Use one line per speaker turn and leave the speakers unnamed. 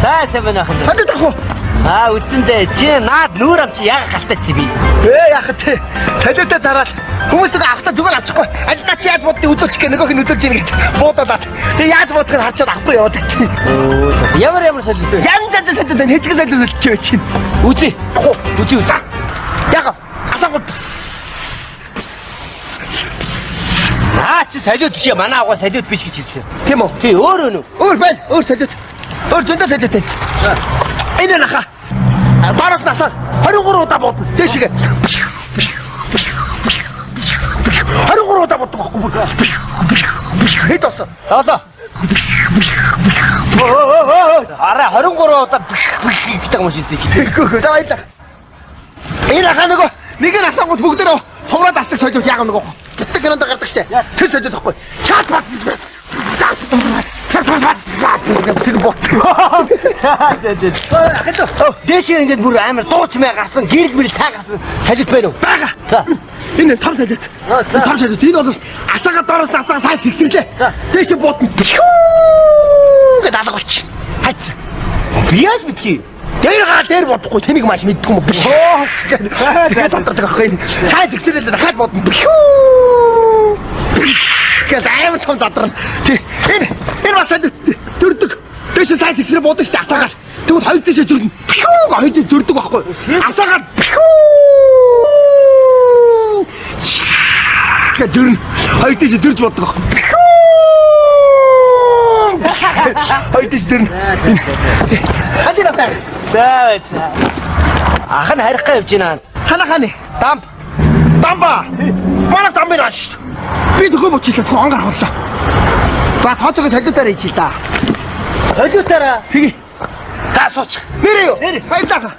Сайн байна ахын.
Садд ах уу?
Үсэндээ чи наад нүүр амч яг галтаа чи би.
Яах вэ? Солиотой зараад хүмүүс нэг авахта зүгээр авчихгүй. Аль наа чи яаж боддгийг үзүүлчих гээ нөгөөх нь үзүүлж ийн гэж буудаад. Тэгээ яаж бодохыг харчаад авахгүй яваад.
Ямар солиот вэ?
Янз солиот байна. Хэдхэн солиот чи чинь.
Үзье. Үзье.
Яг асаагууд.
Чи солиот биш манай агуу солиот биш гэж хэлсэн.
Тийм үү?
Тий өөр өнөө.
Өөр байна. Өөр солиот. Өөр зөндөө солиот байна. Энэ наха. Бараас насаар 23 удаа бодно. Дэшигээ. 23 удаа боддог байхгүй. Хэд болсон?
Тоосоо. Араа 23 удаа гэдэг юм шиг чи.
Гүг. За баярлаа. Энэ наха нөгөө нэг нь асаагууд бүгдөө цувраад асдаг солиот яг нөгөө гитдэг гэнэнд гардаг штэ. Тэр солиот байхгүй. Чат бат. Тэг бот.
Дэшээ ингэж бүр амар дуучмаа гарсан, гэрэл мэрэл цаа гарсан солиот байна уу?
Бага.
За.
Энэ том солиот. Том солиот. Энэ бол асаагаа доороос насаа сайн сэгсэглээ. Дэшээ ботно. Гэт алга болчих. Хайц.
Биас битгий.
Дээр бодохгүй тэнийг маш мэддэг юм биш. Тэгээд тодорхой ахгүй. Сайн зэгсрэл дахиад бодно. Гэт амар том задрна. Энэ бас зөрдөг. Дэшээ сайн зэгсрэл бодно шүү дээ асаагаар. Тэгвэл хоёр дэшээ зөрдөн. Хоёр дэшээ зөрдөг байхгүй. Асаагаар гэт зөрнө. Хоёр дэшээ зөрж боддог байхгүй. Хоёр дэшээ зөрнө. Хадина таа.
За. Ах нь харих га явж байна.
Ханаханы. Дамба. Манай дамбын ааш. Би төхөө бочлоо төхөө ангар хооллоо. За тооцоогоо солиотаар ичил та.
Солиотаараа.
Хий.
Та сууч.
Нэрээ юу? Баярлалаа.